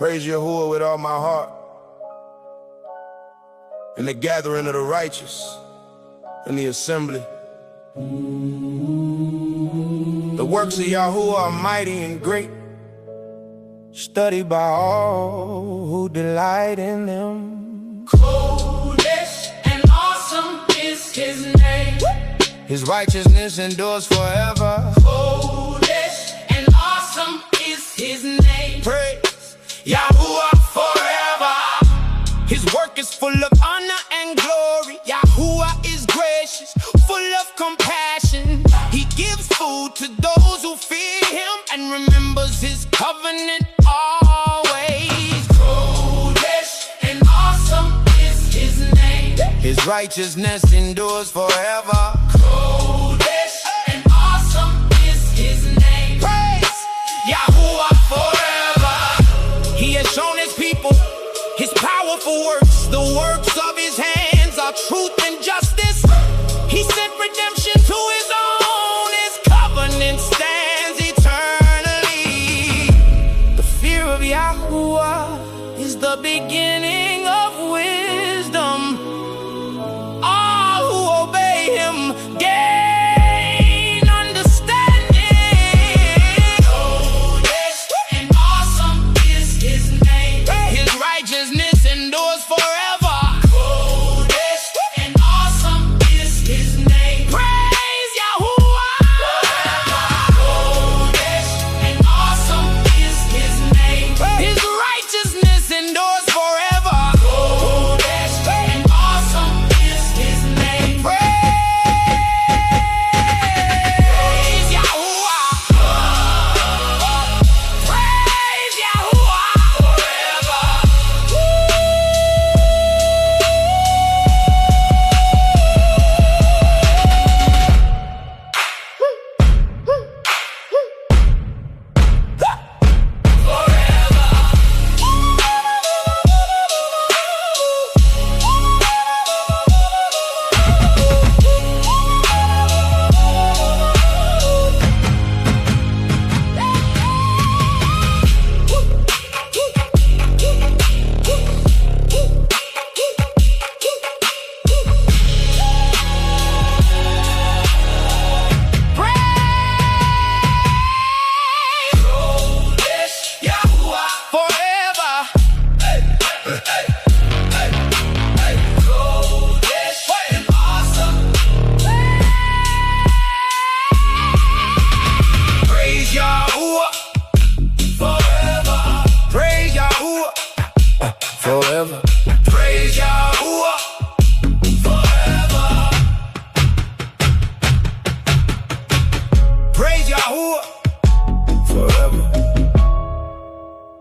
Praise Yahuah with all my heart. In the gathering of the righteous, in the assembly. The works of Yahuah are mighty and great, studied by all who delight in them. Qudesh and awesome is his name. His righteousness endures forever. Qudesh and awesome is his name. Praise Yahuah forever. His work is full of honor and glory. Yahuah is gracious, full of compassion. He gives food to those who fear him and remembers his covenant always. Qudesh and awesome is his name. His righteousness endures forever. Qudesh and awesome is his name. Praise Yahuah forever. He has shown his people his powerful works. The works of his hands are truth and justice. He sent redemption to his own. His covenant stands eternally. The fear of Yahuah is the beginning of wisdom. All who obey him gain understanding. Qudesh and awesome is his name. His righteousness endures forever. Qudesh and awesome is his name. Praise Yahuah. Qudesh and awesome is his name. His righteousness endures forever. Qudesh and awesome is his name. Praise Yahuah. Praise Yahuah. Forever. Qudesh, Yahuah. Forever. Qudesh and awesome. Praise Yahuah. Forever. Praise Yahuah. Forever. Praise Yahuah. Forever. Praise Yahuah.